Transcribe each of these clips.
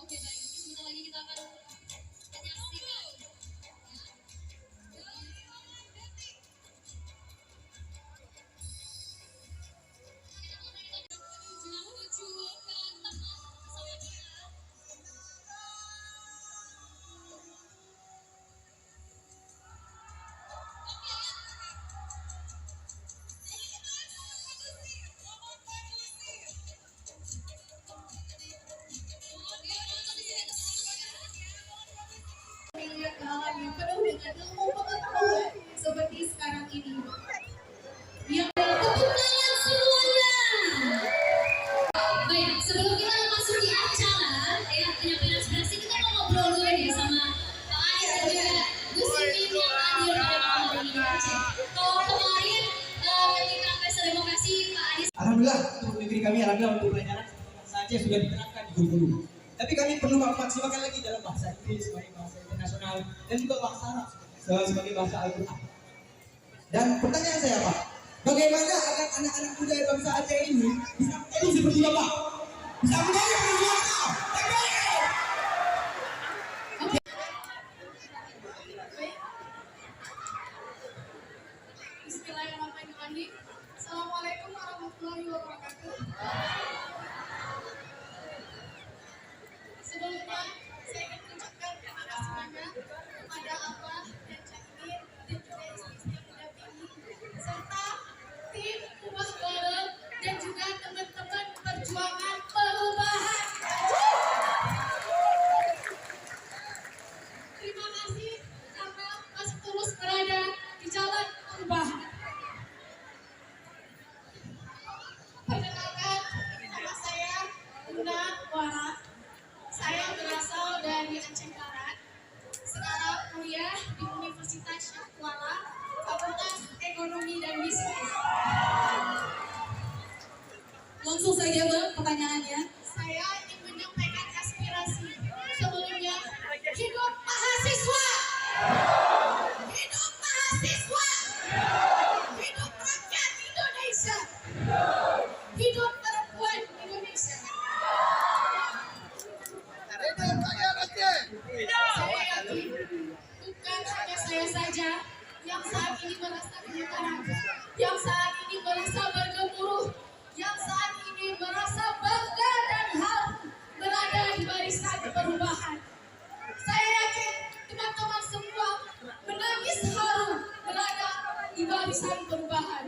Oke baik, sebentar lagi kita akan menyaksikan. Melihat hal yang penuh dengan ilmu pengetahuan seperti sekarang ini. Yang tepuk tangan semuanya. Baik, sebelum kita memasuki acara ya penyampaian aspirasi, kita mau ngobrol dulu nih sama Pak Anies dan juga Gus Imin yang hadir pada malam hari ini. Kalau kemarin ketika pesta demokrasi Pak Anies, alhamdulillah untuk negeri kami, alhamdulillah untuk pelajaran saja sudah diterapkan di guru-guru. Tapi kami perlu memaksimalkan lagi dalam bahasa Inggris sebagai bahasa internasional dan juga bahasa Arab sebagai bahasa Al-Quran. Dan pertanyaan saya Pak, bagaimana agar anak-anak muda bangsa Aceh ini bisa menjadi seperti Bapak? Bisa menjadi perjuangan. Bismillahirrahmanirrahim. Assalamualaikum warahmatullahi wabarakatuh. Sebelumnya saya ingin mengucapkan terima kasih banyak kepada Allah dan Caimin dan juga istri-istri mendampingi serta tim Ubah Bareng dan juga teman-teman perjuangan perubahan. Terima kasih karena masih terus berada di jalan perubahan. Perkenalkan, nama saya Bunda Wara. Saya berasal dari Aceh Barat. Sekarang kuliah di Universitas Syah Kuala, Fakultas Ekonomi dan Bisnis. Langsung saja Bang, pertanyaannya. Saya ingin menyampaikan aspirasi. Sebelumnya, hidup mahasiswa! Hidup mahasiswa! Hidup rakyat Indonesia! Hidup perempuan Indonesia! Saya yakin bukan hanya saya saja yang saat ini merasa penyekaran, yang saat ini merasa bergemuruh, yang saat ini merasa bangga dan haru berada di barisan perubahan. Saya yakin teman-teman semua menangis haru berada di barisan perubahan.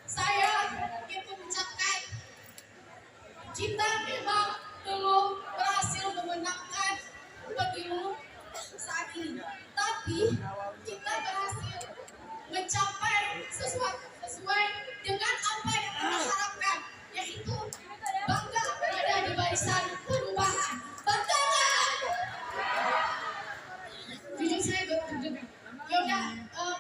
Saya ingin mengucapkan kita memang belum berhasil memenangkan pemilu saat ini, tapi kita berhasil mencapai sesuatu sesuai dengan apa yang kita harapkan, yaitu bangga berada di barisan perubahan. Bangga nggak? Jujur saya berdebar. Ya udah,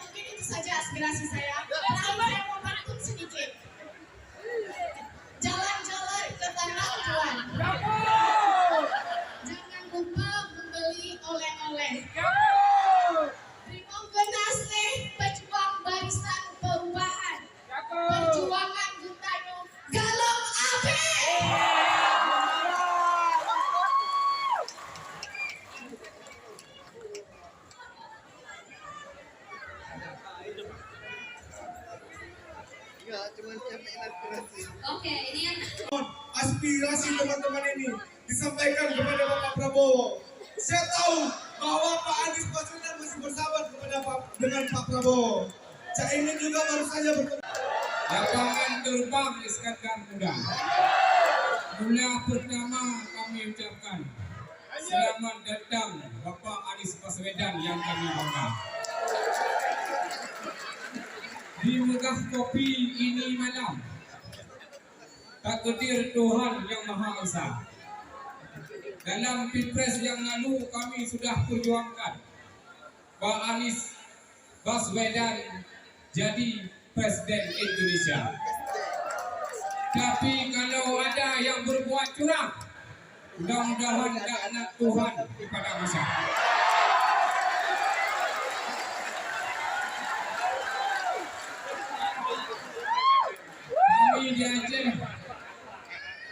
mungkin itu saja aspirasi saya. Terakhir saya mau pantun sedikit. Jalan-jalan ke Tanah Tuan. Jangan lupa membeli oleh-oleh. Terima kasih pejuang barisan perubahan. Perjuangan Guntayu Galong Api. oke ini yang Aspirasi teman-teman ini disampaikan kepada Bapak Prabowo. Saya tahu bahwa Pak Anies Baswedan masih bersahabat dengan Pak Prabowo. Caimin juga baru saja bertemu. Lapangan terbang Iskandar Muda. Mulia pertama kami ucapkan Selamat datang Bapak Anies Baswedan yang kami bangga. Di megah kopi ini malam, takdir Tuhan yang Maha Esa. Dalam Pilpres yang lalu kami sudah perjuangkan Pak Anies Baswedan jadi Presiden Indonesia. Tapi kalau ada yang berbuat curang, mudah-mudahan laknat Tuhan kepada masyarakat. Kami di Aceh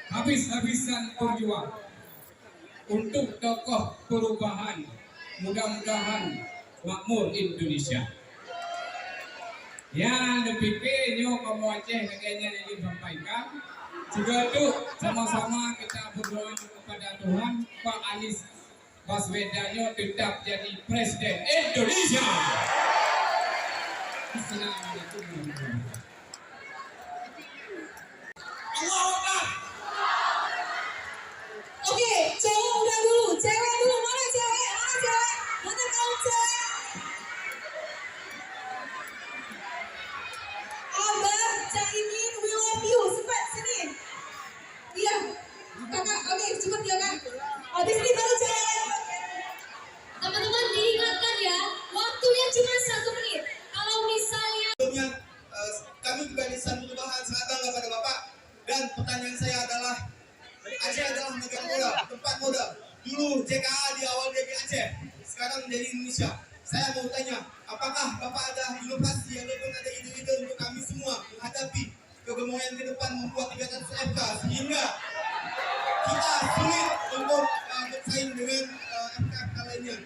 habis-habisan berjuang untuk tokoh perubahan, mudah-mudahan makmur Indonesia. Yang dipikirnya kamu Aceh negara yang disampaikan. Juga itu sama-sama kita berdoa kepada Tuhan Pak Anies Baswedan tetap jadi Presiden Indonesia. Assalamualaikum warahmatullahi wabarakatuh. Allahu Akbar. Oke, cowok udah dulu, cewek dulu. Mana cewek? Mana cewek? Mana kamu cewek? Abah, Caimin, we love you. Cepat sini. Iya, kakak. Oke, cepat ya kak. Habis ini baru cewek. Teman-teman diingatkan ya, waktunya cuma 1 menit. Kalau misalnya Sebelumnya, kami juga di Sanur Bahan sangat bangga pada Bapak. Dan pertanyaan saya adalah, Aceh adalah negara muda, tempat muda. Dulu JKA di awal dari Aceh, sekarang menjadi Indonesia. Saya mau tanya, apakah Bapak ada inovasi ataupun ada ide-ide untuk kami semua menghadapi kegemuan ke depan membuat 300 FK sehingga kita sulit untuk bersaing dengan FK lainnya.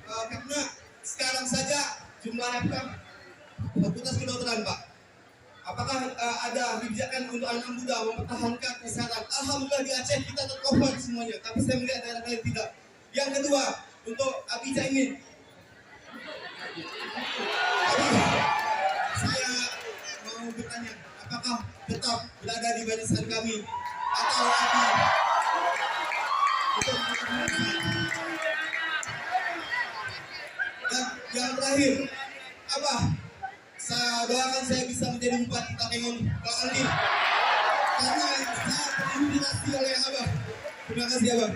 Karena sekarang saja jumlah FK Fakultas Kedokteran, Pak. Apakah ada kebijakan untuk anak muda mempertahankan kesehatan? Alhamdulillah di Aceh kita tercover semuanya, tapi saya melihat daerah lain tidak. Yang kedua, untuk Abi Caimin. Saya mau bertanya, apakah tetap berada di barisan kami atau Abi? Dan yang terakhir, Abah, saya doakan saya bisa menjadi bupati Takengon Kelantan karena saya terinspirasi oleh Abah. Terima kasih Abah.